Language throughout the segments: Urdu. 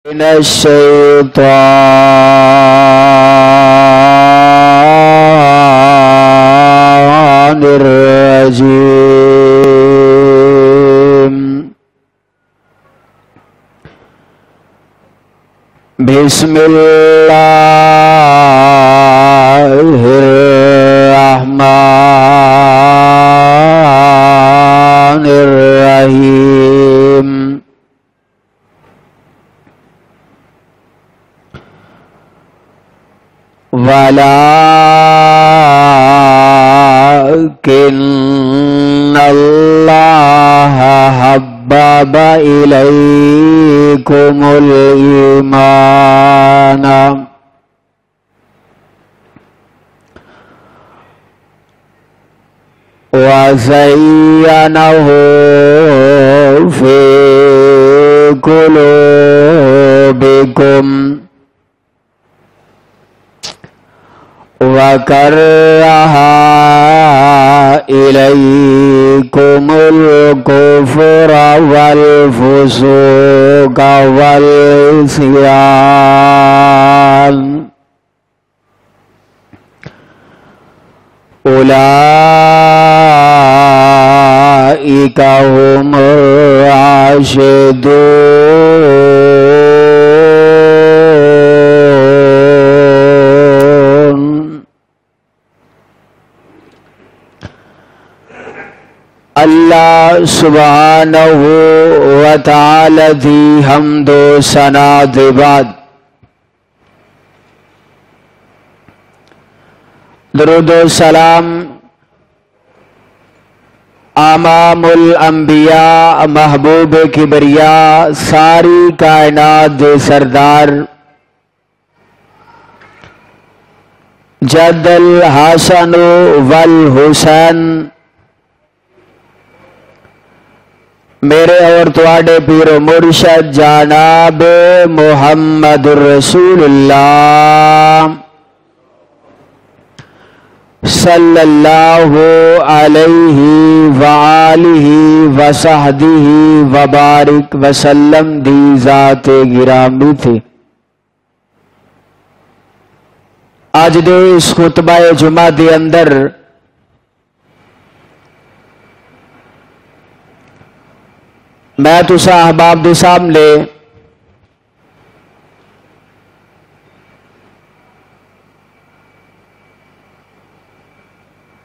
من الشيطان الرجيم. بسم الله الرحمن الرحيم. ولكن الله حبب إليكم الإيمان وزينه في قلوبكم وكره إليكم الكفر والفسوق والعصيان أولئك هم الراشدون. اللہ سبحانہ و تعالی دی حمد و ثنا دے بعد درود و سلام امام الانبیاء محبوب کبریا ساری کائنات دے سردار جد الحسن والحسین میرے اور تواڈے پیر و مرشد جناب محمد رسول اللہ صلی اللہ علیہ وآلہ وصحبہ وبارک وسلم دی ذات گرامی تھی. آج دے اس خطبہ جمعہ دے اندر میں تسا احباب دے سامنے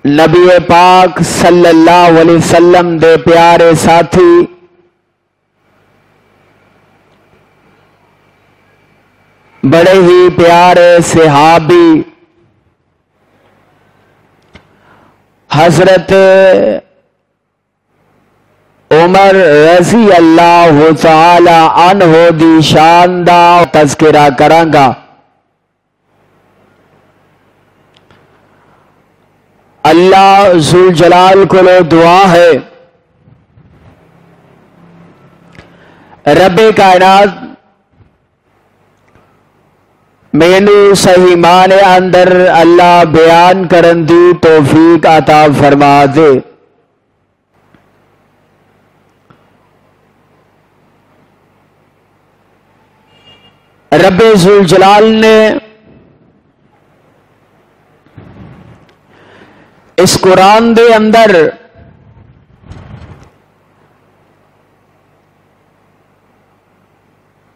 نبی پاک صلی اللہ علیہ وسلم دے پیارے ساتھی بڑے ہی پیارے صحابی حضرت عمر رضی اللہ تعالی عنہ دی شان دا تذکرہ کرانگا. اللہ ذوالجلال کو دعا ہے رب کائنات مینو صحیح معنی اندر اللہ بیان کرن دی توفیق عطا فرما دے. رب ذوالجلال نے اس قرآن دے اندر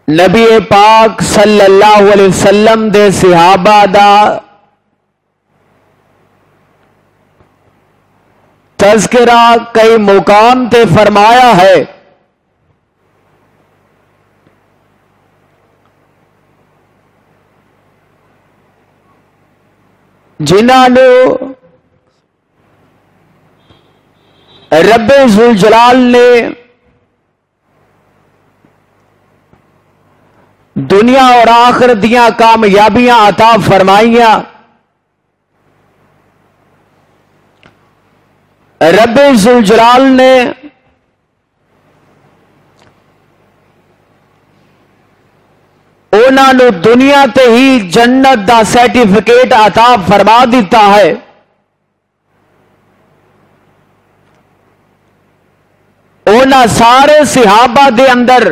نبی پاک صلی اللہ علیہ وسلم دے صحابہ دا تذکرہ کئی مقام تے فرمایا ہے. جنہاں نے رب ذوالجلال نے دنیا اور آخرت دیاں کامیابیاں عطا فرمائیاں. رب ذوالجلال نے انہاں نو دنیا تے ہی جنت دا سرٹیفکیٹ عطا فرما دیتا ہے. انہاں سارے صحابہ دے اندر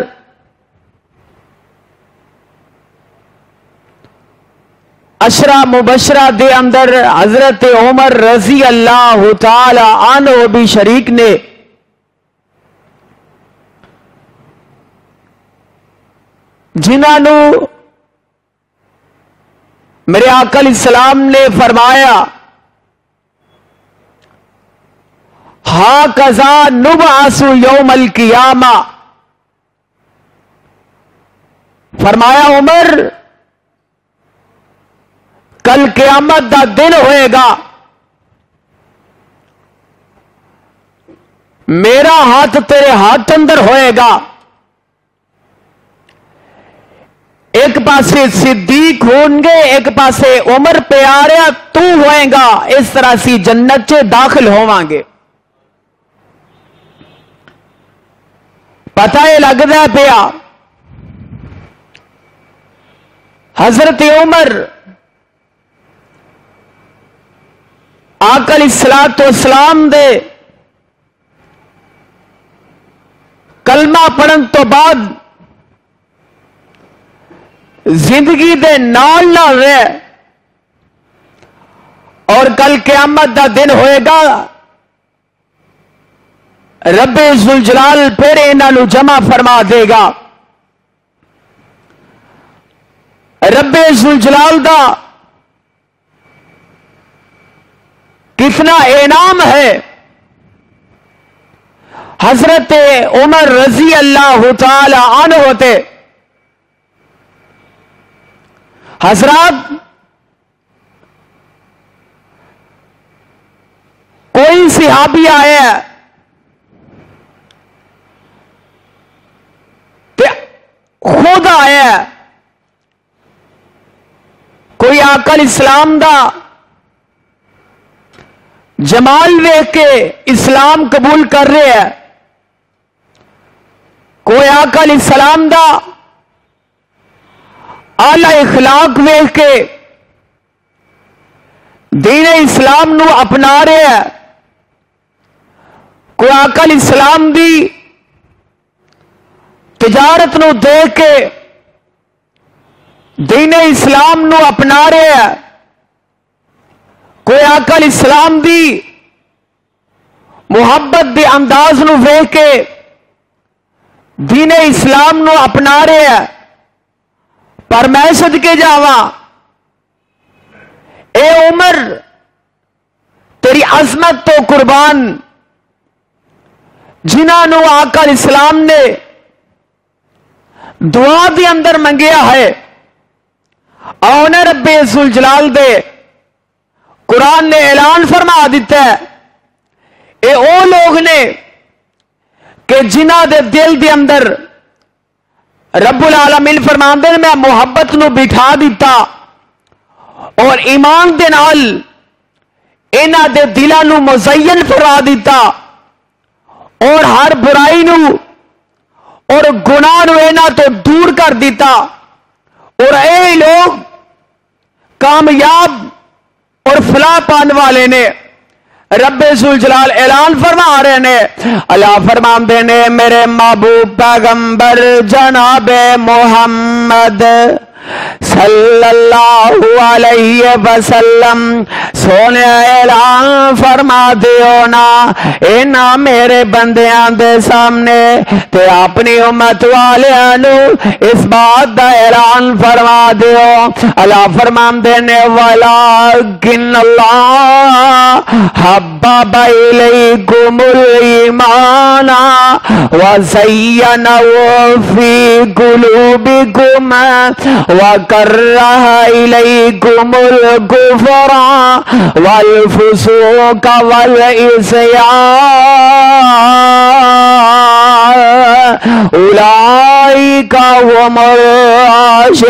اشرا مبشرہ دے اندر حضرت عمر رضی اللہ تعالی عنہ بھی شریک نے. جنہوں میرے آقا علیہ السلام نے فرمایا ہا کذا نبعث یوم القیامہ. فرمایا عمر کل قیامت دا دن ہوئے گا، میرا ہاتھ تیرے ہاتھ اندر ہوئے گا، ایک پاسے صدیق ہوں گے ایک پاسے عمر پیارا تو ہوئے گا، اس طرح سی جنت چے داخل ہوواں گے. پتہ یہ لگتا پیا حضرت عمر آقا علیہ الصلوۃ والسلام دے کلمہ پڑھن تو بعد زندگی دے نال نہ رہے اور کل قیامت دا دن ہوئے گا رب ذوالجلال پھر انہاں جمع فرما دے گا. رب ذوالجلال دا کتنا انعام ہے. حضرت عمر رضی اللہ تعالی عنہ ہوتے حضرات کوئی صحابی آیا ہے خود آیا ہے، کوئی آقا علیہ السلام دا جمال دیکھ کے اسلام قبول کر رہے ہیں، کوئی آقا علیہ السلام دا اعلی اخلاق دیکھ کے دین اسلام نو اپنا رہے ہیں، کوئی آقا علیہ السلام دی تجارت نو دیکھ کے دین اسلام نو اپنا رہے ہیں، کوئی آقا علیہ السلام دی محبت دے انداز نو دیکھ کے دین اسلام نو اپنا رہے ہیں. پر میں صدقے جاواں اے عمر تیری عظمت تو قربان جنہاں نو آقا علیہ السلام نے دعا دے اندر منگیا ہے اور رب ذوالجلال دے قرآن نے اعلان فرما دیتا ہے اے او لوگ نے کہ جنہاں دے دل دے اندر رب العالمین فرماندے نے میں محبت نو بٹھا دیتا اور ایمان دے نال انہاں دے دلاں نو مزین فرما دیتا اور ہر برائی نو اور گناہ نو انہاں تو دور کر دیتا اور اے لوگ کامیاب اور فلاح پانے والے نے. رب ذوالجلال اعلان فرما رہے نے اللہ فرماندے نے میرے محبوب پیغمبر جناب محمد صلی اللہ علیہ وسلم سونے اعلان فرما دیو نا اینا میرے بندیاں دے سامنے تے اپنی امت والیاں نو اس بات دا اعلان فرما دیو. اللہ فرماندے نے وَلَٰكِنَّ اللَّهَ حَبَّبَ إِلَيْكُمُ الْإِيمَانَ وَزَيَّنَهُ فِي قُلُوبِكُمْ وَكَرَّهَ إِلَيْكُمُ الْكُفْرَ وَالْفُسُوقَ وَالْعِصْيَانَ أُولَئِكَ هُمُ الرَّاشِدُونَ.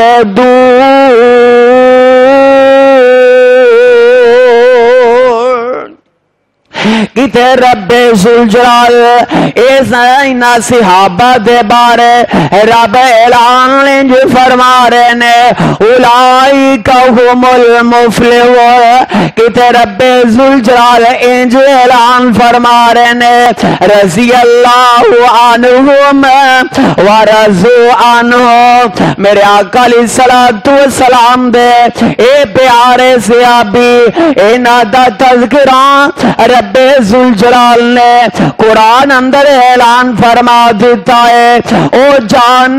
کتے رب ذوالجلال اس اینا صحابہ دے بارے رب اعلان انج فرما رہے نے اولئک هم المفلحون کتے رب ذوالجلال انج اعلان فرما رہے نے رضی اللہ عنہم ورضوا عنہ میرے آقا علیہ السلام دے اے پیارے صحابی اینا دا تذکرہ رب ذوالجلال نے قرآن اندر اعلان فرما دیتا ہے او جان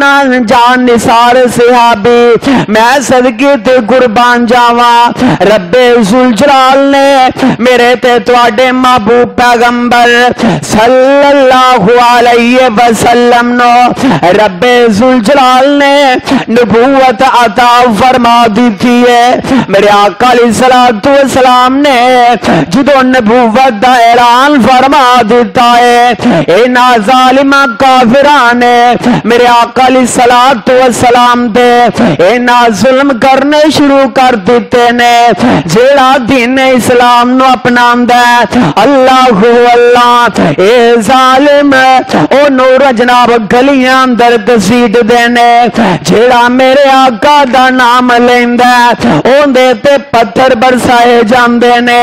نثار صحابی میں صدقے تے قربان جاواں رب ذوالجلال نے میرے تے تواڈے محبوب پیغمبر صلی اللہ علیہ وسلم نو رب ذوالجلال نے نبوت عطا فرما دیتی ہے میرے آقا علیہ السلام نے جدو نبوت دا اعلان فرما دیتا ہے اینا ظالمہ کافران نے میرے آقا علیہ السلام دے اینا ظلم کرنے شروع کر دیتے نے جیڑا دین اسلام نو اپناندہ ہے اللہ اللہ اے ظالم او نور جناب گلیاں اندر کسیٹ دینے جیڑا میرے آقا دا نام لیندہ ہے اون دیتے پتھر برسائے جاندے نے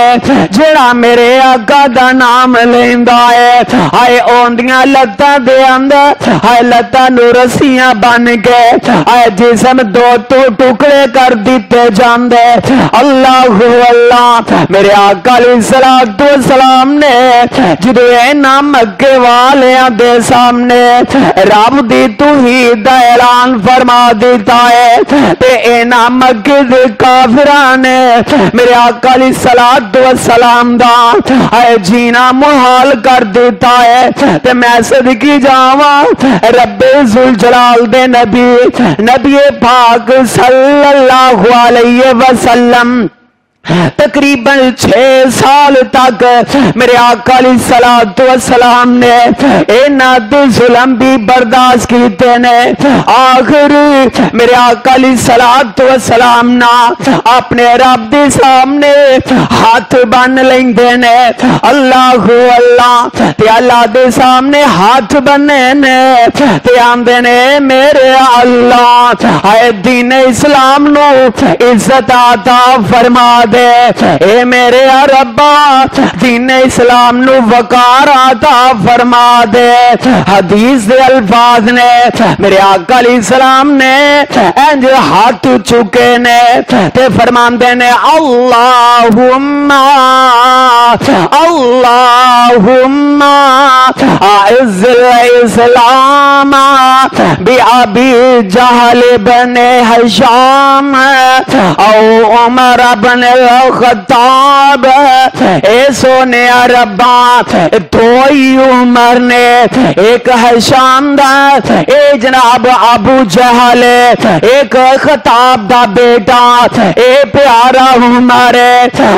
جیڑا میرے آقا دا نام لیندہ ہے آئے اوندیاں لتا دے اندر آئے لتا نورسیاں بن کے آئے جسم دو تو ٹکڑے کر دیتے جاندے اللہ اللہ میرے آقا علیہ السلام نے جدو اینا مکے والیاں دے سامنے رب دی توحید دا اعلان فرما دیتا ہے تے اینا مکے دے کافران نے میرے آقا علیہ السلام دا اے جینا محال کر دیتا ہے تے میں صدقی جاواں رب ذوالجلال دے نبی پاک صلی اللہ علیہ وسلم تقریباً 6 سال تک میرے آقا علیہ السلام نے اینا دے ظلم بھی برداشت کیتے نے آخر میرے آقا علیہ السلام نا اپنے رب دے سامنے ہاتھ بن لیندے نے اللہ اللہ تے اللہ دے سامنے ہاتھ بننے نے تے آندے نے میرے اللہ اے دین اسلام نو عزت عطا فرما دے اے میرے ربا دین اسلام نو وقار عطا فرما دے حدیث دے الفاظ نے میرے آقا علیہ السلام نے انج ہاتھ چکے نے تے فرماندے نے اللہم اللہم اعز الاسلام بی ابی جہل بن ہشام او عمر بن خطاب اے سونے ربا تو ہی عمر نے ایک ہشام دا اے جناب ابو جہل ایک خطاب دا بیٹا اے پیارا عمر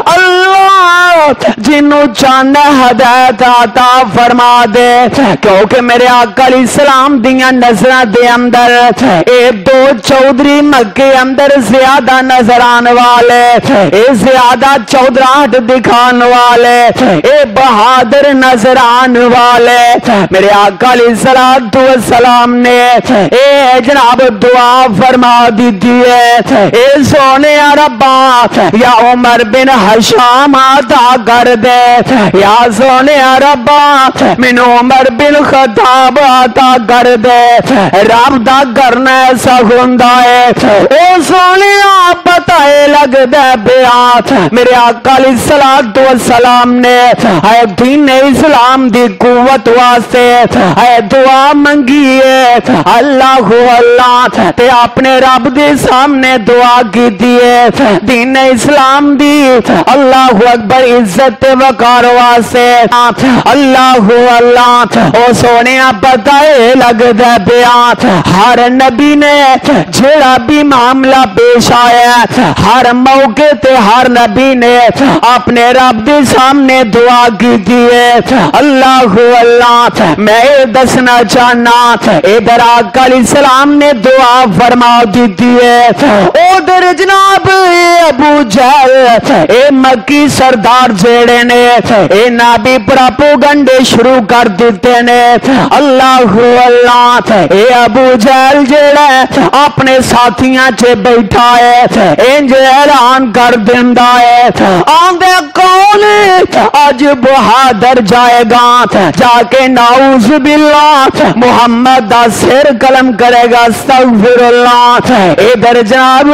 اللہ جنوں چاند ہدایت عطا فرما دے کیونکہ میرے آقا علیہ السلام دیاں نظراں دے اندر اے دو چودھری مکے اندر زیادہ نظر آنے والے اے زیادہ چودراہٹ دکھان والے اے بہادر نظر آنے والے میرے آقا علیہ السلام نے اے جناب دعا فرما دیتی ہے اے سونے ربا یا عمر بن ہشام عطا کر دے یا سونے ربا من عمر بن خطاب عطا کر دے رب دا کرنا ایسا ہوندا ہے اے سونے پتہ لگ دے بیات میرے آقا علیہ السلام نے اے دین اسلام دی قوت واسطے اے دعا منگی ہے اللہ اللہ تے اپنے رب دے سامنے دعا کی دیئے دین اسلام دی اللہ اکبر عزت وقار واسطے اللہ اللہ او سونے پتہ لگ دے بیات ہر نبی نے جڑا بھی معاملہ پیش آیا ہر موقع تے ہر نبی نے اپنے رب دے سامنے دعا کی تھی ہے اللہ اللہ میں دسنا چاہنا ادھر آقا علیہ السلام نے دعا فرما دیتی ہے ادھر جناب ابو جہل اے مکی سردار جیڑے نے اے نبی پراپوگنڈے شروع کر دیتے نے اللہ اللہ اے ابو جہل جیڑا اپنے ساتھیاں چے بیٹھا ہے انج اعلان کر دیندا ہے آندے کون اج بہادر جائے گا جا کے نعوذ باللہ محمد دا سر قلم کرے گا استغفر اللہ ادھر جناب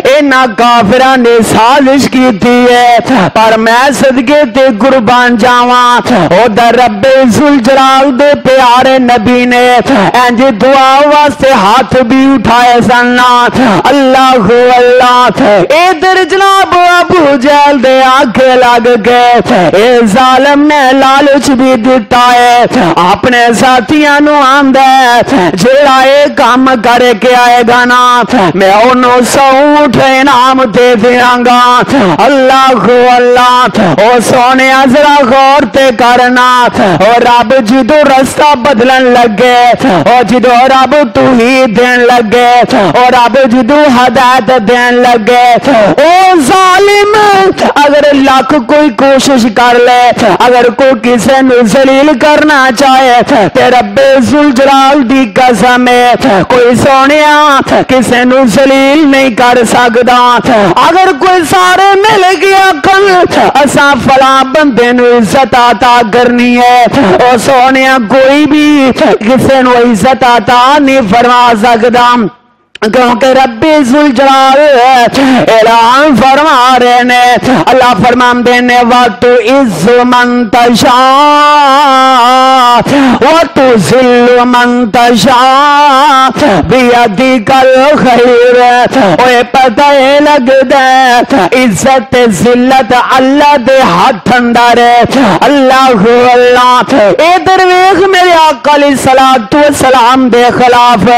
اینا کافران نے سازش کی تھی ہے پر میں صدقے تے قربان جاواں ادھر رب ذوالجلال دے پیارے نبی نے انج دعا واسطے ہاتھ بھی اٹھائے سن اللہ اللہ ادھر جناب ابو جہل دے آنکھیں لگ گئے اے ظالم نے لالچ بھی دیتا ہے اپنے ساتھیاں نو آندا ہے جیڑا اے کام کر کے آئے گا نا میں انہوں 100 اونٹ انعام دے دیاں گا اللہ اللہ او سونے ذرا غور تے کرنا اور رب جدو رستہ بدلن لگے اور جدو رب توحید دین لگے اور رب جدو ہدایت دین لگے او ظالم اگر لاکھ کوئی کوشش کر لے اگر کوئی کسی نو ذلیل کرنا چاہے تے رب ذوالجلال دی قسم ہے کوئی سونیا کسی نو ذلیل نہیں کر سکدا اگر کوئی سارے مل گیا کل اساں فلاں بندے نو عزت عطا کرنی ہے او سونیا کوئی بھی کسی نو عزت عطا نہیں فرما سکدا کیونکہ رب ذوالجلال اعلان فرما رہے نے اللہ فرمان دینے وَتُعِزُّ مَن تَشَاءُ وَتُذِلُّ مَن تَشَاءُ بِيَدِكَ الْخَيْرُ اوے پتہ لگ دے عزت ذلت اللہ دے ہاتھ اندر ہے اللہ اللہ ادھر ویکھ میرے آقا علیہ الصلوۃ والسلام دے خلاف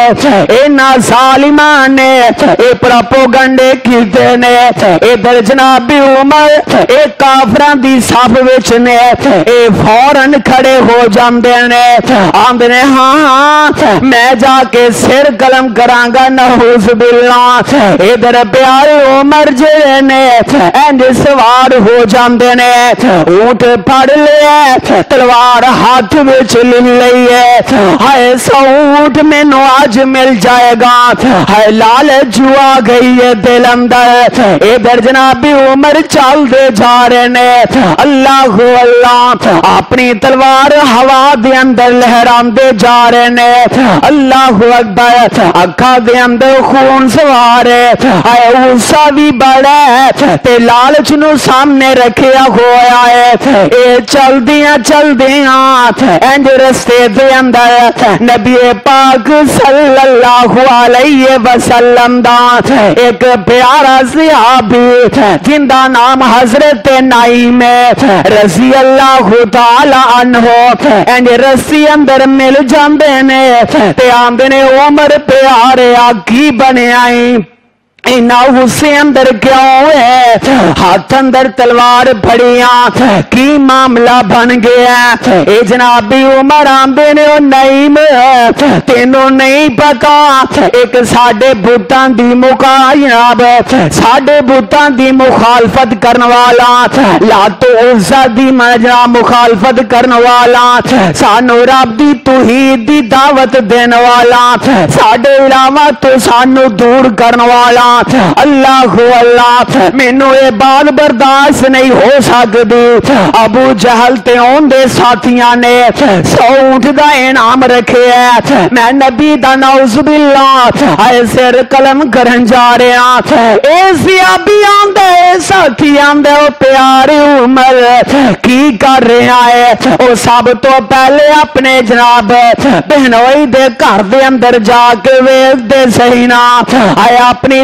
اینا ظالم نے اے پراپوگنڈے کیتے نے ادھر جناب عمر اے کافران دی صف وچ نے اے فوراً کھڑے ہو جاندے نے آندے نے ہاں میں جا کے سر قلم کرانگا نعوذ باللہ ادھر پیارے عمر جے نے انج سوار ہو جاندے نے اونٹ پھڑ لیا تلوار ہاتھ وچ لے لئی ہے ہائے 100 اونٹ مینوں اج مل جائے گا ہے لال جوا گئی ہے دل اندر ادھر جناب عمر چل دے جا رہے نے اللہ اللہ اپنی تلوار ہوا دے اندر لہران دے جا رہے نے اللہ اکبر اکھا دے اندر خون سوار ہے اوسا بھی بڑا ہے تے لالچ نو سامنے رکھیا ہوا ہے اے چل دیاں انج رستے دے اندر نبی پاک صلی اللہ علیہ وسلم دا ایک پیارا صحابی جن دا نام حضرت نعیم رضی اللہ تعالی عنہ انج رسی اندر مل جاندے نے تے آندے نے عمر پیارے کی بنے آئی اینا غصے اندر کیوں ہے ہاتھ اندر تلوار پھڑیاں کی معاملہ بن گیا اے جنابی عمر آندے نے نعیم تینوں نہیں پتا ایک ساڑھے بوتان دی مقایناب ساڑھے بوتان دی مخالفت کرن والا لاتو عزہ دی مجرہ مخالفت کرن والا سانو رب دی توحید دی دعوت دین والا ساڑھے علاوہ تو سانو دور کرن والا اللہ اللہ مینوں یہ بات برداشت نہیں ہو سکتی ابو جہل تے اون دے ساتھیاں نے 100 اونٹ دا انعام رکھے ہے میں نبی دا نعوذ باللہ اے سر قلم کرن جا رہا اے صحابی آندے اے ساتھی آندے او پیارے عمر کی کر رہا ہے او سب تو پہلے اپنے جناب بہنوئی دے گھر دے اندر جا کے ویکھ دے صحیح نا اے اپنی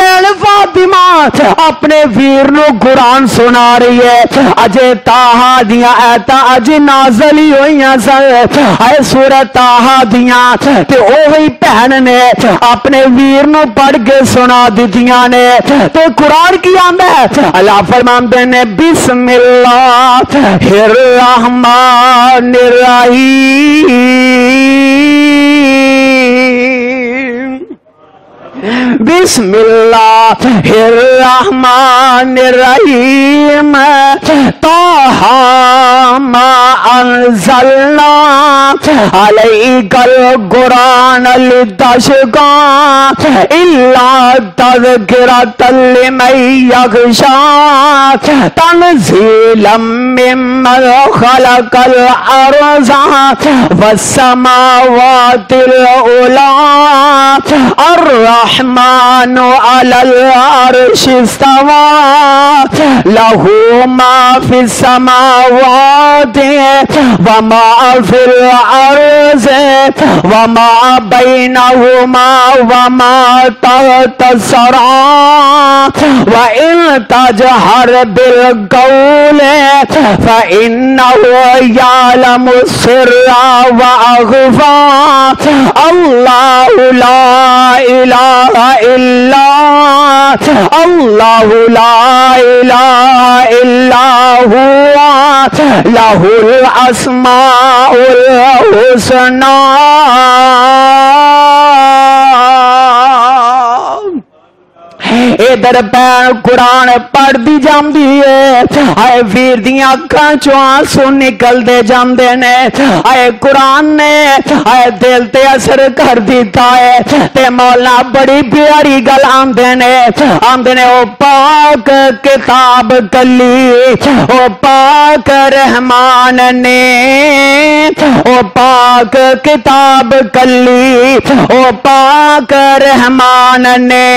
بہن فاطمہ اپنے ویر نو قرآن سنا رہی ہے. اجے تاہا دیاں ایتاں اجے نازل ہی ہوئیاں سن. اے سورۃ تاہا دیاں تے اوہی بہن نے اپنے ویر نو پڑھ کے سنا دتیاں نے. تے قرآن کی آندا ہے اللہ فرماندے نے بسم اللہ الرحمن الرحیم بسم اللہ الرحمن الرحیم طه ما انزلنا علیک القرآن لتشقى الا تذکرۃ لمن یخشی تنزیلا ممن خلق الارض والسماوات العلی الرحمن علی العرش استوى له ما في السماوات وما في الأرض وما بينهما وما تحت الثرى وإن تجهر بالقول فإنه يعلم السر وأخفى الله لا إله إلا الله لا إله إلا هو له الأسماء الحسنى. ادھر پین قرآن پڑھ دی جاندی ہے. آئے ویر دیاں اکھاں چوں آنسو نکل دے جاندے نے. آئے قرآن نے آئے دل تے اثر کر دیتا ہے. تے مولا بڑی پیاری گل آندے نے او پاک کتاب کلی او پاک رحمان نے او پاک کتاب کلی او پاک رحمان نے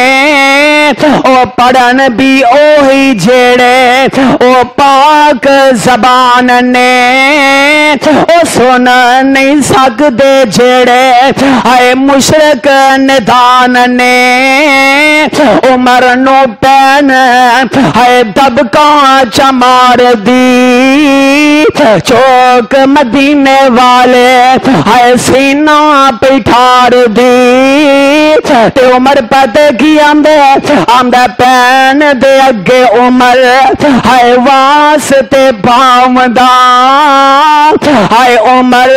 او پڑھن بھی اوہی جیڑے او پاک زبان نے او سن نہیں سکدے جیڑے اے مشرک ندان نے عمر نو پین اے دبکاں چمار دی چوک مدینے والے اے سینہ پٹھار دی تے عمر پتے کی آمدہ پین دے اگے عمر ہائے واسطے باوندہ ہائے عمر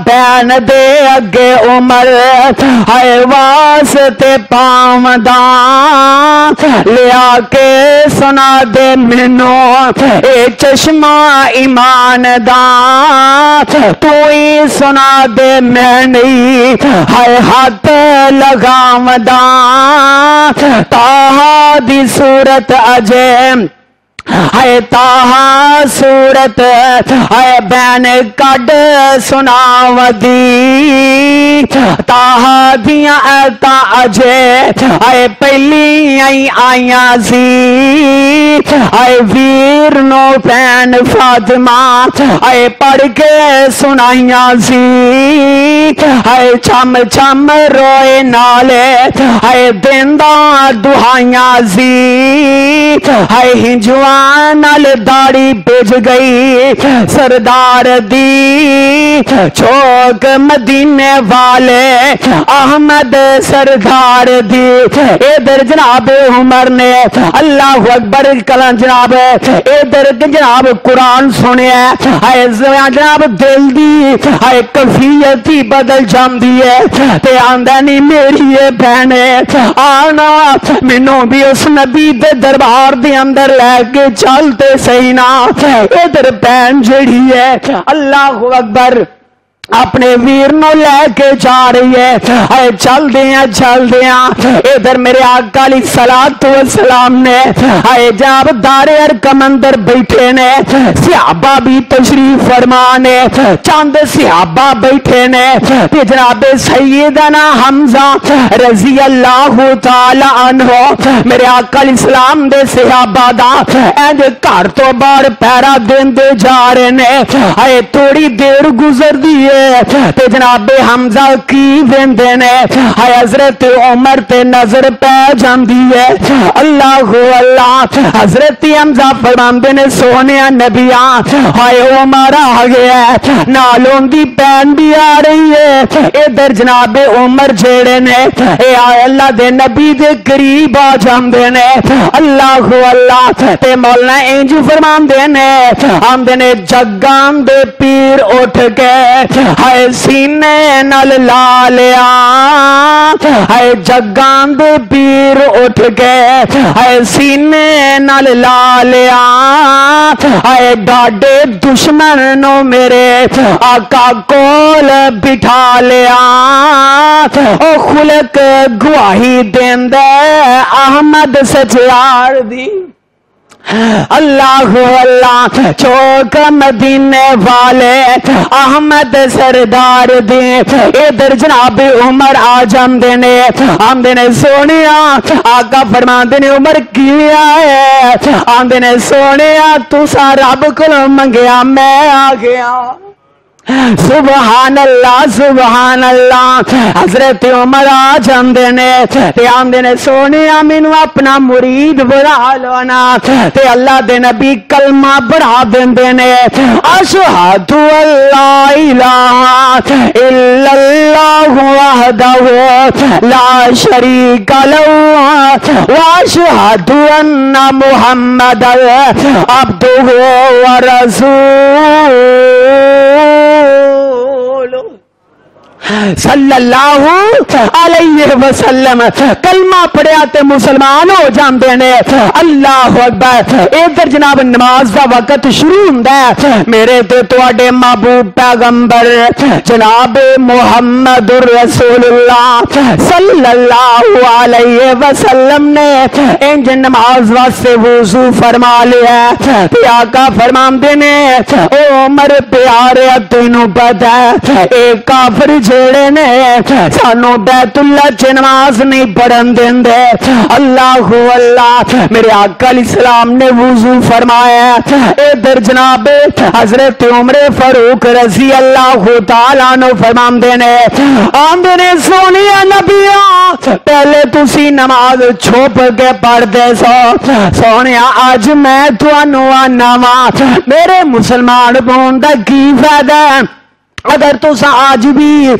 پین دے اگے عمر ہائے واسطے باوندہ لیا کے سنا دے منو اے چشمہ ایمان دا تو ہی سنا دے میں نہیں ہائے ہاتھ لگاوندہ تاہا دی صورت اجے اے تاہا صورت اے بین کڈ سناو دی تاہا دیاں ایتا اجے اے پہلی آئیاں سی اے ویر نو پین فاطمہ اے پڑھ کے سنائیاں سی اے چم چم روئے نالے اے دیندہ دہائیاں سی اے ہنجوان نال داڑی بج گئی سردار دی چوک مدینے والے احمد سردار دی. ادھر جناب عمر نے اللہ اکبر کلام جناب ادھر جناب قرآن سنیا ہے جناب دل دی ہے کیفیت ہی بدل جاندی ہے تے آندا نہیں میری یہ بہن آنا مینوں بھی اس نبی دے دربار دے اندر لے کے چلتے صحیح نا. ادھر بہن جڑی ہے اللہ اکبر اپنے ویر نو لے کے جا رہی ہے اے چل دیاں ادھر میرے آقا علیہ الصلوۃ والسلام نے اے جاب دار ارقم اندر بیٹھے نے صحابہ بھی تشریف فرمانے چند صحابہ بیٹھے نے تے جناب سیدنا حمزہ رضی اللہ تعالی عنہ میرے آقا علیہ السلام دے صحابہ دا اینج گھر تو باہر پیرا دین دے جا رہے نے اے تھوڑی دیر گزر دی ہے تے جناب حمزہ کی ویندے نے ہائے حضرت عمر تے نظر پہ جاندی ہے اللہ اللہ حضرت حمزہ فرماندے نے سونیا نبیاں ہائے عمر آ گیا نالوں دی پین بھی آ رہی ہے ادھر جناب عمر جیڑے نے اے اللہ دے نبی دے قریب آ جاندے نے اللہ اللہ تے مولا انج فرماندے نے آندے نے جگاں دے پیر اٹھ کے ہائے سینے نال لا لیا ہائے جگاں دے پیر اٹھ کے ہائے سینے نال لا لیا ہائے ڈاڈے دشمن نو میرے آقا کول بٹھا لیا او خلق گواہی دیندے احمد سچیار دی اللہ اللہ چوک مدینے والے احمد سردار دے ادھر جناب عمر آ جاندے نے آندے نے سونیا آقا فرماندے نے عمر کی آئے آندے نے سونیا تو سا رب کو منگیا میں آ گیا سبحان اللہ حضرت عمر آ جاندے نے تے آندے نے سونیا مینوں اپنا مرید بنا لو نا تے اللہ دے نبی کلمہ پڑھا دیندے نے اشہد اللہ الہ الا اللہ وحدہ لا شریک لہ واشہد ان محمد عبدہ ورسولہ صلی اللہ علیہ وسلم کلمہ پڑھیا تے مسلمان ہو جاندے نے اللہ اکبر ادھر جناب نماز دا وقت شروع ہوندا ہے میرے تے تواڈے محبوب پیغمبر جناب محمد رسول اللہ صلی اللہ علیہ وسلم نے انج نماز واسطے وضو فرما لیا تے آقا فرماندے نے او عمر پیارے تینوں پتہ ہے اے کافر جیڑے نے سانو بیت اللہ چ نماز نہیں پڑھن دیندے اللہ اللہ میرے آقا علیہ السلام نے وضو فرمایا ادھر جناب حضرت عمر فاروق رضی اللہ تعالیٰ عنہ فرماندے نے آندے نے سونیا نبیاں پہلے تسی نماز چھپ کے پڑھ دے سونیا اج میں تانوں آنا وا میرے مسلمان ہون دا کی فائدہ ہے اگر تو آج بھی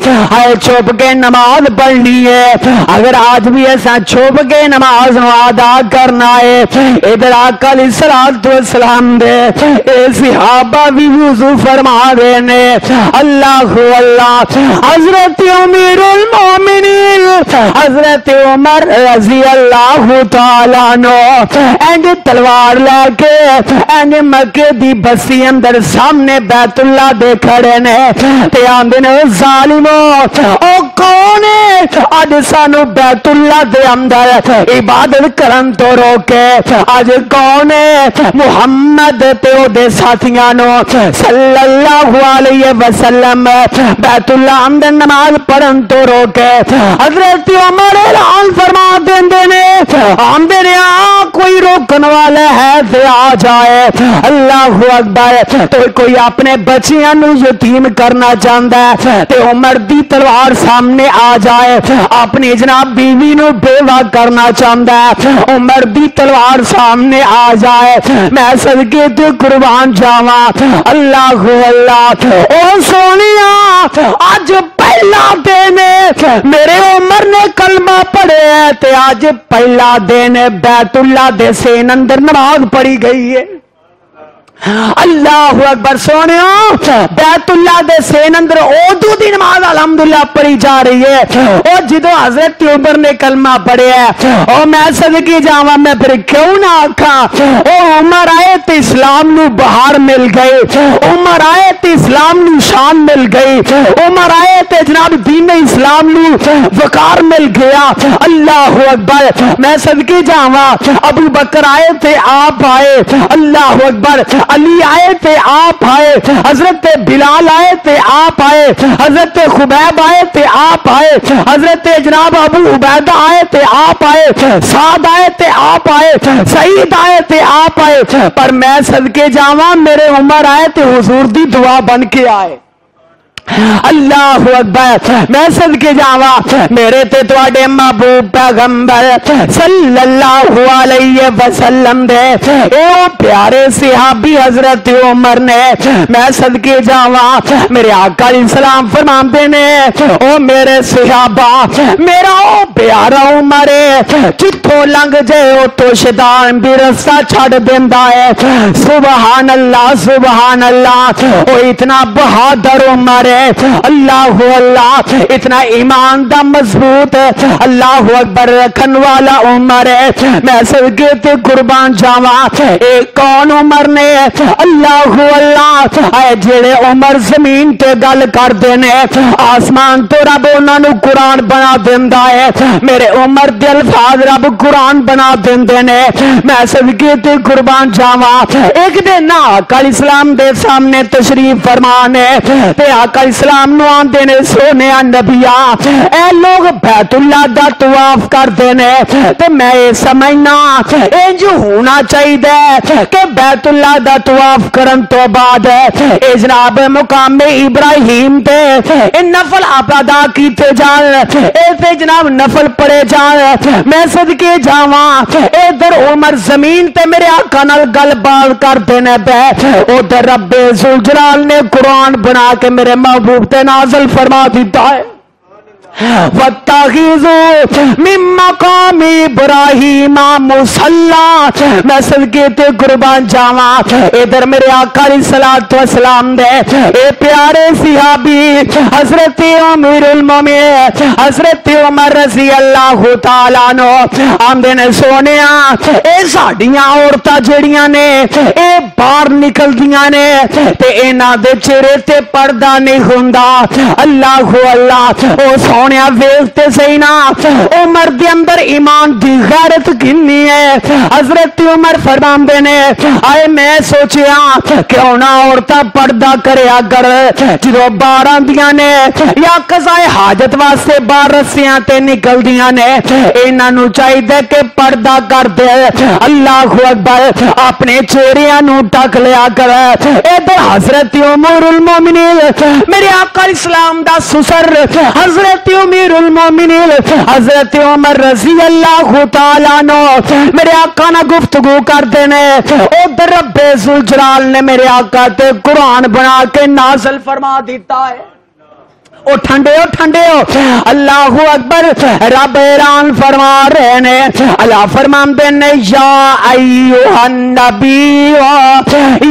چھپ کے نماز پڑھنی ہے اگر آج بھی ایسا چھپ کے نماز ادا کرنا ہے ادھر آقا علیہ الصلوۃ والسلام دے اے صحابہ بھی وضو فرما رہے نے اللہ اللہ حضرت امیر المومنین حضرت عمر رضی اللہ تعالیٰ عنہ اینج تلوار لے کے اینج مکے دی بستی اندر سامنے بیت اللہ دے کھڑے نے تے آندے نے ظالمو او کون ہے اج سانو بیت اللہ دے اندر عبادت کرن تو روکے اج کون ہے محمد تے او دے ساتھیاں نو صلی اللہ علیہ وسلم بیت اللہ اندر نماز پڑھن تو روکے حضرت عمر اعلان فرما دیندے نے آندے نے کوئی روکن والا ہے تے آ جائے اللہ اکبر تو کوئی اپنے بچیاں نو یتیم کرنا چاہتا ہے تے عمر دی تلوار سامنے آ جائے اپنی جناب بیوی نو بیوہ کرنا چاہتا ہے عمر دی تلوار سامنے آ جائے میں صدقے تے قربان جاواں اللہ اللہ او سونیا اج پہلا دن میرے عمر نے کلمہ پڑھے تے اج پہلا دن بیت اللہ دے سین اندر نماز پڑھی گئی ہے اللہ اکبر سونیو بیت اللہ دے سین اندر اودو دی نماز الحمدللہ پڑھی جا رہی ہے او جدو حضرت عمر نے کلمہ پڑھے ہے او میں صدقے جاواں میں پھر کیوں نہ آکھاں او عمر آئے تے اسلام نو بہار مل گئی عمر آئے تے اسلام نو شان مل گئی عمر آئے تے جناب دین اسلام نو وقار مل گیا اللہ اکبر میں صدقے جاواں ابو بکر آئے تے آپ آئے اللہ اکبر علی آئے تے آپ آئے حضرت بلال آئے تے آپ آئے حضرت خبیب آئے تے آپ آئے حضرت جناب ابو عبیدہ آئے تے آپ آئے سعد آئے تے آپ آئے سعید آئے تے آپ آئے پر میں صدقے جاواں میرے عمر آئے تے حضور دی دعا بن کے آئے اللہ اکبر، میں صدقے جاواں میرے تے تواڈے محبوب پیغمبر صلی اللہ علیہ وسلم دے اے پیارے صحابی حضرت عمر نے، میں صدقے جاواں میرے آقا علیہ السلام فرماندے نے او میرے صحابہ میرا او پیارا عمر جتھوں لنگ جائے او تو شیطان بھی رستہ چھڑ دیندا ہے۔ سبحان اللہ سبحان اللہ، او اتنا بہادر عمر ہے، اللہ اللہ اتنا ایمان دا مضبوط ہے، اللہ اکبر رکھن والا عمر ہے۔ میں صدقے تے قربان جاواں اے کون عمر نے، اللہ اللہ اے جڑے عمر زمین تے گل کردے نے آسمان تو رب انہاں نو قرآن بنا دیندا ہے، میرے عمر دے الفاظ رب قرآن بنا دیندے نے۔ میں صدقے تے قربان جاواں ایک دن آقا علیہ السلام دے سامنے تشریف فرمانے تے آقا علیہ السلام نو آندے نے سونیا نبیا اے لوگ بیت اللہ دا طواف کردے نے تے میں یہ سمجھنا انج ہونا چاہیے کہ بیت اللہ دا طواف کرن تو بعد اے جناب مقام ابراہیم تے نفل آپ ادا کیتے جان، اے تے جناب نفل پڑھے جان۔ میں صدقے جاواں ادھر عمر زمین تے میرے آقا نال گل بات کردے نے پے، ادھر رب ذوالجلال نے قرآن بنا کے میرے محبوب تے نازل فرما دیتا ہے۔ وَاتَّخِذُوا مِن مَّقَامِ إِبْرَاهِيمَ مُصَلًّى، میں صدقے تے قربان جاواں ادھر میرے آقا علیہ الصلوۃ والسلام دے اے پیارے صحابی حضرت امیر المومنین حضرت عمر رضی اللہ تعالی عنہ آندے نے سونیا اے ساڈیاں عورتاں جڑیاں نے اے باہر نکلدیاں نے تے انہاں دے چہرے تے پردہ نہیں ہوندا، اللہ اللہ او سونیا ویکھتے صحیح نا عمر دے اندر ایمان دی غیرت کتنی ہے۔ حضرت عمر فرماندے نے آئے میں سوچیا کیوں نہ عورتاں پردہ کریا کر جدوں باہر آندیاں نے یا قضائے حاجت واسطے باہر رسیاں تے نکلدیاں نے انہاں نو چاہیے کہ پردہ کر دے، اللہ اکبر اپنے چہریاں نو ٹک لیا کر۔ ادھر حضرت امیر المومنین میرے آقا اسلام دا سسر حضرت امیر المومنین حضرت عمر رضی اللہ تعالی عنہ میرے آقا نہ گفتگو کرتے نے، ادھر رب ذوالجلال نے میرے آقا تے قرآن بنا کے نازل فرما دیتا ہے۔ او ٹھنڈے ہو اللہ اکبر، رب اعلان فرما رہے نے، اللہ فرماندے نے یا ایھا النبی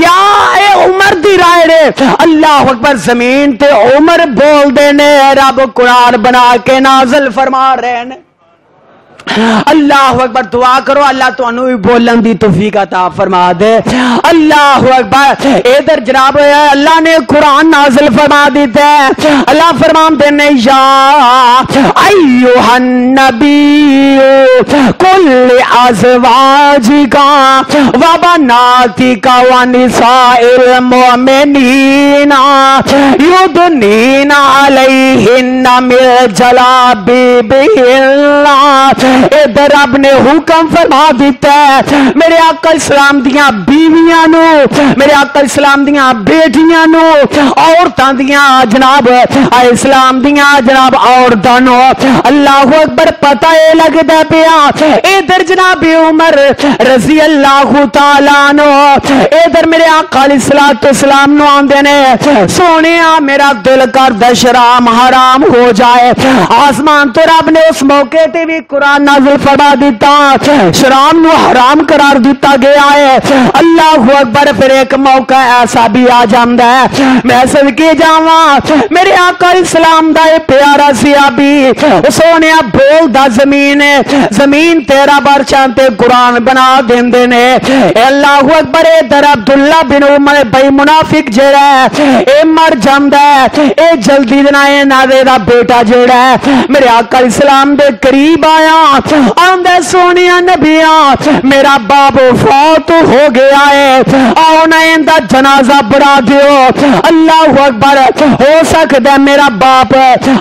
یا اے عمر دی رائے نے، اللہ اکبر زمین تے عمر بول دے نے، رب قرآن بنا کے نازل فرما رہے نے۔ اللہ اکبر، دعا کرو اللہ تانوں بھی بولن دی توفیق عطا فرما دے۔ اللہ اکبر، ادھر جناب اللہ نے قرآن نازل فرما دیتا ہے، اللہ فرماندے نے یا ایھا النبی قل لازواجک وبناتک ونساء المؤمنین یدنین علیہن من جلابیبہن۔ ادھر رب نے حکم فرما دیتا ہے میرے آقا اسلام دیاں بیویاں نو، میرے آقا اسلام دیاں بیٹیاں نو، عورتاں دیاں جناب اسلام دیاں جناب عورتاں نو، اللہ اکبر پتہ اے لگدا پیا ادھر جناب عمر رضی اللہ تعالی عنہ ادھر میرے آقا علیہ الصلوۃ والسلام نو آندے نے سونیا میرا دل کردا شرام حرام ہو جائے، آسمان تو رب نے اس موقع تے بھی قرآن نازل فرما دیتا، شرام نو حرام قرار دیتا گیا ہے۔ اللہ اکبر، پھر ایک موقع ایسا بھی آ جاندا ہے میں صدقے جاواں میرے آقا اسلام دا اے پیارا صحابی سونیا بول دا زمین تیرا برچان تے قرآن بنا دیندے نے۔ اللہ اکبر، ادھر عبداللہ بن عمر بھائی منافق جڑا ہے اے مر جاندا ہے، اے جلدی دے نال نادے دا بیٹا جڑا ہے میرے آقا اسلام دے قریب آیا آندے سونیا نبیاں میرا باپ فوت ہو گیا ہے، آؤ نہ اندا جنازہ بڑھا دیو۔ اللہ اکبر، ہو سکتا ہے میرا باپ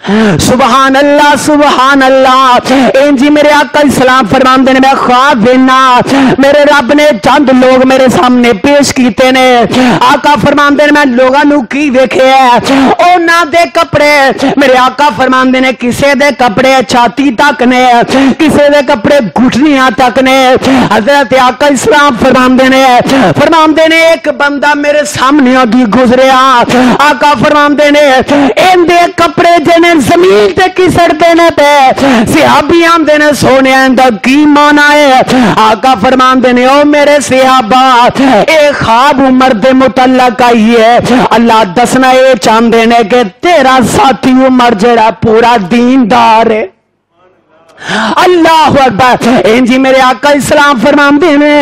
سبحان اللہ سبحان اللہ۔ انجی میرے آقا اسلام فرماندے نے میں خواب دینا میرے رب نے چند لوگ میرے سامنے پیش کیتے نے۔ آقا فرماندے نے میں لوگاں نو کی ویکھے انہاں دے کپڑے میرے آقا فرماندے نے کسے دے کپڑے چھاتی تک نے کسے دے کپڑے گھٹنیاں تک نے۔ حضرت آقا اسلام فرماندے نے ایک بندہ میرے سامنے دی گزریا۔ آقا فرماندے نے ان دے کپڑے جنے زمین تے کسڑتے نے پہ صحابی آندے نے سونے اندہ کی مانا ہے۔ آقا فرماندے نے او میرے صحابہ اے خواب عمر دے متعلق آئی ہے۔ اللہ دسنا اے چاندے نے کہ تیرا ساتھی عمر جڑا پورا دیندار ہے۔ اللہ اکبر۔ انجی میرے آقا اسلام فرماندے نے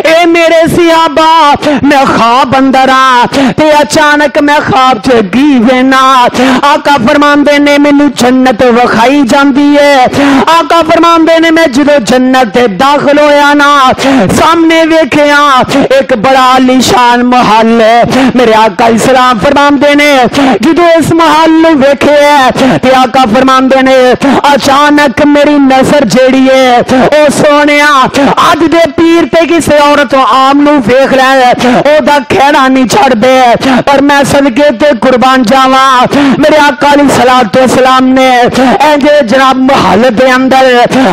اے میرے صحابہ میں خواب اندر تے اچانک میں خواب چگی وینا۔ آقا فرماندے نے مینوں جنت وکھائی جاندی ہے۔ آقا فرماندے نے میں جدو جنت داخل ہویا نا سامنے ویکھیا ایک بڑا عالی شان محل ہے۔ میرے آقا اسلام فرماندے نے جدو اس محل نو ویکھیا تے آقا فرماندے نے اچانک میری نظر جیڑی ہے او سونیا اج دے پیر تے کسے عورت عام نو ویکھ رہا ہے او دا کہنا نہیں چھڑ دے پر میں صدقے تے قربان جاواں میرے آقا علیہ الصلوۃ والسلام نے انجے جناب محل دے اندر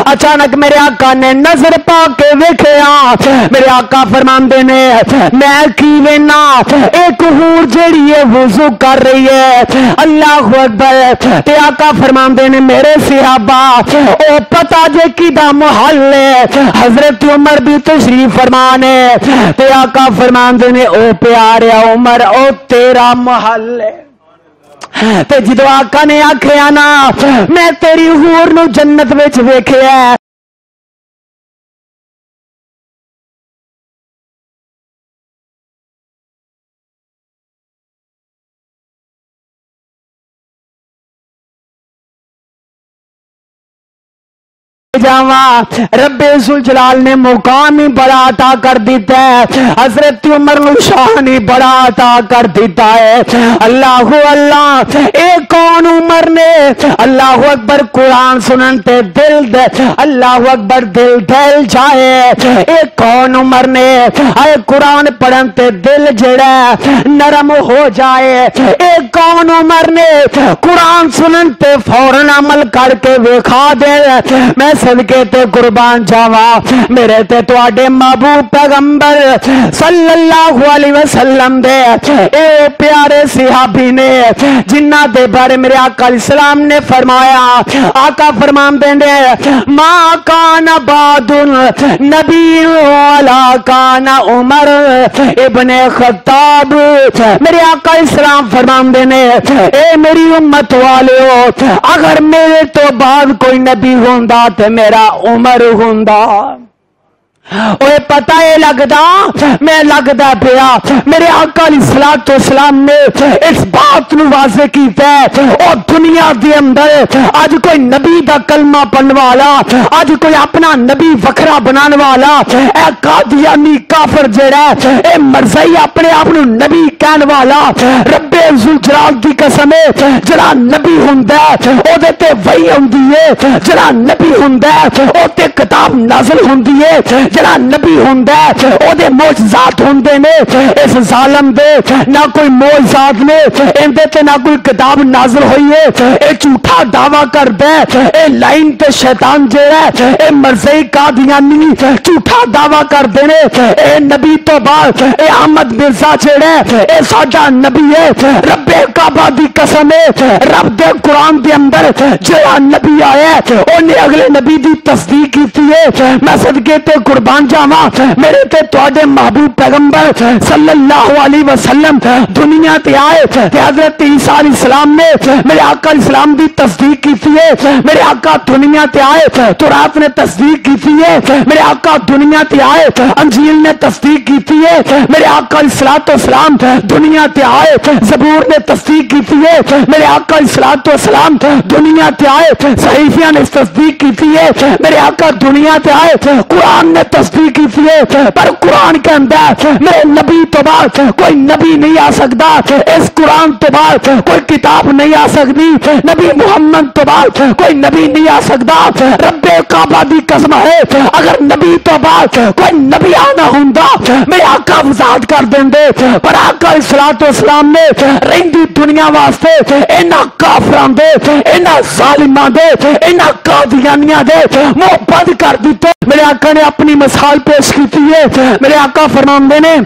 اچانک میرے آقا نے نظر پا کے ویکھیا۔ میرے آقا فرماندے نے میں کی وینا ایک حور جیڑی ہے وضو کر رہی ہے۔ اللہ اکبر۔ تے آقا فرماندے نے میرے صحابہ او پتہ جے کی دا محل ہے۔ حضرت عمر بھی تشریف فرمانے تے آقا فرماندے نے او پیارے عمر او تیرا محل ہے۔ تے جدو آقا نے آکھیا نا میں تیری حور نو جنت وچ ویکھیا ہے جاواں رب ذوالجلال نے مقام ہی بڑا عطا کر دیتا ہے۔ حضرت عمر نو شان ہی بڑا عطا کر دیتا ہے۔ اللہ اللہ اے کون عمر نے اللہ اکبر قرآن سنن تے دل دے اللہ اکبر دل دل جائے۔ اے کون عمر نے اے قرآن پڑھن تے دل جڑا نرم ہو جائے۔ اے کون عمر نے قرآن سنن تے فوراً عمل کر کے ویکھا دے۔ میں صدقے تے قربان جاواں میرے تے تواڈے محبوب پیغمبر صلی اللہ علیہ وسلم دے اے پیارے صحابی نے جنہ دے بارے میرے آقا علیہ السلام نے فرمایا۔ آقا فرماندے نے ما کان بعد نبی ولا کان عمر ابن خطاب۔ میرے آقا علیہ السلام فرماندے نے اے میری امت والو اگر میرے تو بعد کوئی نبی ہوندا تے میرا عمر ہوندا۔ اوے پتہ ہے لگدا میں لگدا پیا میرے آقا علیہ الصلوۃ والسلام نے اس بات نو واضح کیتا ہے اور دنیا دے اندر اج کوئی نبی دا کلمہ پڑھن والا اج کوئی اپنا نبی وکھرا بنان والا اے قادیانی کافر جڑا اے مرزائی اپنے آپ نو نبی کہن والا رب ذوالجلال دی قسم ہے جڑا نبی ہوندا ہے او دے تے وحی ہوندی ہے جڑا نبی ہوندا ہے او تے کتاب نازل ہوندی ہے جڑا نبی ہوندا ہے او دے معجزات ہوندے نے۔ اس ظالم دے نہ کوئی معجزات نے ان دے تے نہ کوئی کتاب نازل ہوئی ہے۔ اے جھوٹا دعویٰ کردا ہے اے لائن تے شیطان جڑا ہے اے مرزائی قادیانی جھوٹا دعویٰ کردے نے اے نبی تو بعد اے احمد مرزا جڑا ہے اے ساڈا نبی ہے۔ رب کعبہ دی قسم ہے رب دے قرآن دے اندر جڑا نبی آیا ہے اونے اگلے نبی دی تصدیق کیتی ہے۔ میں صدقے تے قربان جاواں میرے تے تواڈے محبوب پیغمبر صلی اللہ علیہ وسلم دنیا تے آئے تے حضرت عیسیٰ علیہ السلام نے میرے آقا علیہ السلام دی تصدیق کی ہے۔ میرے آقا دنیا تے آئے تو رات نے تصدیق کی ہے۔ میرے آقا دنیا تے آئے انجیل نے تصدیق کی ہے۔ میرے آقا علیہ الصلوۃ والسلام دنیا تے آئے زبور نے تصدیق کی ہے, میرے آقا الصلوۃ والسلام دنیا تے آئے, صحیفیاں نے تصدیق کی ہے, میرے آقا دنیا تے آئے, قرآن نے تصدیق کی ہے, پر قرآن کے اندر میرے نبی تو بعد کوئی نبی نہیں آ سکتا, اس قرآن تو بعد کوئی کتاب نہیں آ سکتی, نبی محمد تو بعد کوئی نبی نہیں آ سکتا. رب کعبہ دی قسم ہے, اگر نبی تو بعد کوئی نبی آنا ہوندا میرے آقا وضاحت کر دیندے, پر آقا الصلوۃ والسلام نے رہندی دنیا واسطے انہاں کافراں دے, انہاں ظالماں دے, انہاں قادیانیاں دے منہ بند کر دیتے. میرے آقا نے اپنی مثال پیش کی ہے. میرے آقا فرماندے نے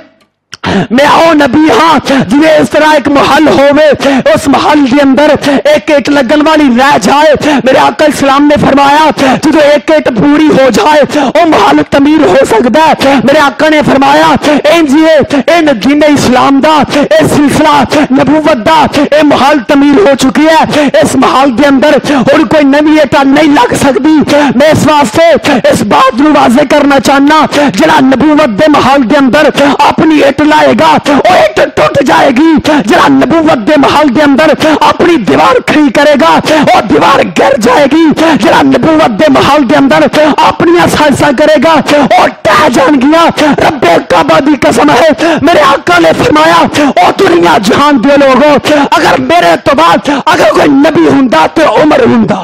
میں او نبی ہاں جی اس طرح ایک محل ہوئے, اس محل کے اندر ایک ایک لگن والی رہ جائے. میرے آقا السلام نے فرمایا جب ایک ایک پوری ہو جائے وہ محل تعمیر ہو سکتا ہے. میرے آقا نے فرمایا ان دین اسلام دا اے سلسلہ نبوت دا اے محل تعمیر ہو چکی ہے, اس محل کے اندر اور کوئی نئی اٹا نہیں لگ سکتی. میں اس واسطے اس بات کو واضح کرنا چاہنا, جڑا نبوت دے محل کے اندر اپنی اٹ لائے گا وہ اٹ ٹوٹ جائے گی, جڑا نبوت دے محل کے اندر اپنی دیوار کھڑی کرے گا وہ دیوار گر جائے گی, جڑا نبوت دے محل کے اندر اپنی سائنساں کرے گا وہ ٹہ جان گیا. رب کعبہ دی قسم ہے, میرے آقا نے فرمایا او دنیا جہان دے لوگوں, اگر میرے تو بعد اگر کوئی نبی ہوندا تے عمر ہوندا,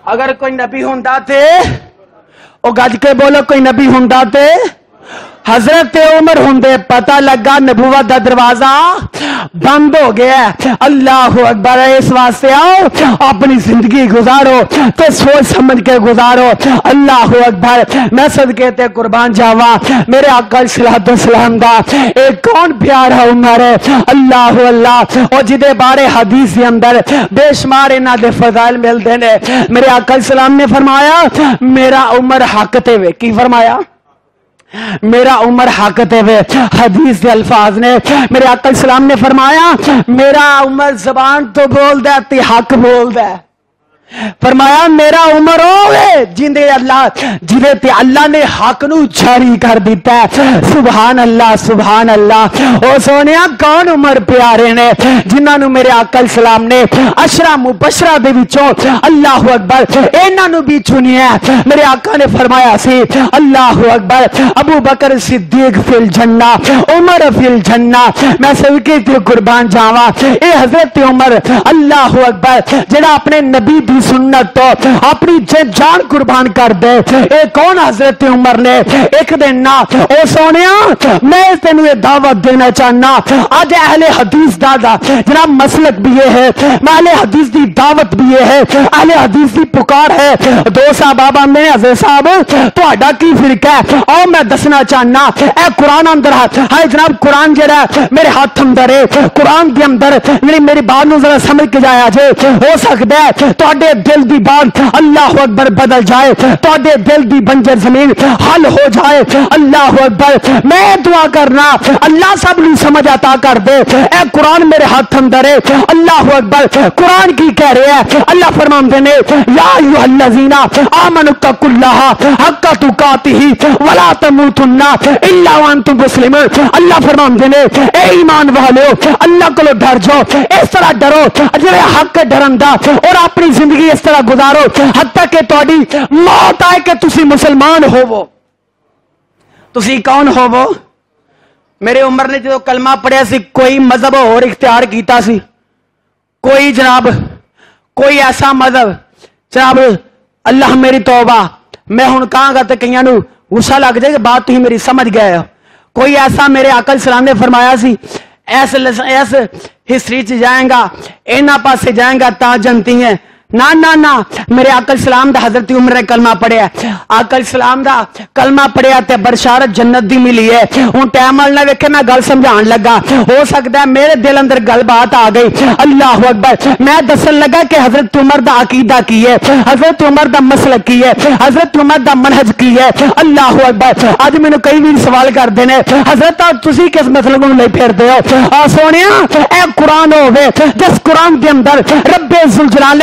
اگر کوئی نبی ہوندا تے او گج کے بولو کوئی نبی ہوندا تے حضرت عمر ہوندے. پتہ لگا نبوت دا دروازہ بند ہو گیا. اللہ اکبر. اس واسطے آؤ اپنی زندگی گزارو تو سوچ سمجھ کے گزارو. اللہ اکبر. میں صدقے تے قربان جاواں میرے آقا الصلوۃ والسلام دا ایک کون پیارا عمر ہے. اللہ اللہ. اور جدے بارے حدیث کے اندر بے شمار انہاں دے فضائل ملدے نے. میرے آقا السلام نے فرمایا میرا عمر حق تے وے. کی فرمایا؟ میرا عمر حق تے وے. حدیث کے الفاظ نے میرے آقا السلام نے فرمایا میرا عمر زبان تو بول دے تے حق بول دے. فرمایا میرا عمر ہوئے جندے اللہ نے حق نو جاری کر دیتا ہے. سبحان اللہ سبحان اللہ. او سونیا کون عمر پیارے نے جنہاں نو میرے آقا السلام نے عشرہ مبشرہ دے وچوں اللہ اکبر انہاں نو بھی چنیا. میرے آقا نے فرمایا سی اللہ اکبر ابو بکر صدیق فی الجنہ عمر فی الجنہ. میں صدقے تے قربان جاواں اے حضرت عمر اللہ اکبر جڑا اپنے نبی دی سنت تو اپنی جان قربان کر دے. اے کون حضرت عمر نے ایک دن نہ او سونیا میں تینوں یہ دعوت دینا چاہنا. آج اہل حدیث دا جناب مسلک بھی یہ ہے, اہل حدیث دی دعوت بھی یہ ہے, اہل حدیث دی پکار ہے. دو صاحب میں حضرت صاحب تہاڈا کی فرقہ ہے او میں دسنا چاہنا. اے قرآن اندر ہے جناب, قرآن جڑا میرے ہاتھ اندر ہے, قرآن دے اندر میری بات نو ذرا سمجھ کے جایا جے. ہو سکتا ہے تہاڈے دل دی بات اللہ اکبر بدل جائے, تہاڈے دل دی بنجر زمین حل ہو جائے. اللہ اکبر. میں دعا کرنا اللہ سب نو سمجھ عطا کر دے. اے قرآن میرے ہاتھ اندر ہے. اللہ اکبر. قرآن کی کہہ رہے ہیں اللہ فرماندے نے یا ایھا الذین آمنوا اتقوا اللہ حق تقاتہ ولا تموتن الا وانتم مسلمون. اللہ فرماندے نے اے ایمان والو اللہ کو ڈر جاؤ, اس طرح ڈرو جڑے حق ڈرن دا اور اپنی زندگی اس طرح گزارو حتیٰ کہ تہاڈی موت آئے کہ تسی مسلمان ہوو. تسی کون ہوو؟ میرے عمر نے جو کلمہ پڑھیا سی کوئی مذہب اور اختیار کیتا سی, کوئی جناب کوئی ایسا مذہب جناب اللہ میری توبہ میں ہن کہاں گا تے کئیاں نو غصہ لگ جائے کہ بات تھی میری سمجھ گئے ہو. کوئی ایسا میرے آقا السلام نے فرمایا سی ایس ہسٹری چ جائیں گا اینا پاسے جائیں گا تا جنتی ہیں. نا نا نا میرے آقا السلام دا حضرت عمر نے کلمہ پڑھیا. آقا السلام دا کلمہ پڑھیا تے بشارت جنت دی ملی ہے. ہن ٹائم نہ ویکھے میں گل سمجھان لگا, ہو سکتا ہے میرے دل اندر گل بات آ گئی. اللہ اکبر. میں دسن لگا کہ حضرت عمر دا عقیدہ کی ہے, حضرت عمر دا مسلک کی ہے, حضرت عمر دا منہج کی ہے. اللہ اکبر. اج مینوں کئی بھی سوال کردے نے حضرت تسی کس مسلک نوں لے پھردے ہو؟ سونیا اے قرآن ہوے جس قرآن دے اندر رب ذوالجلال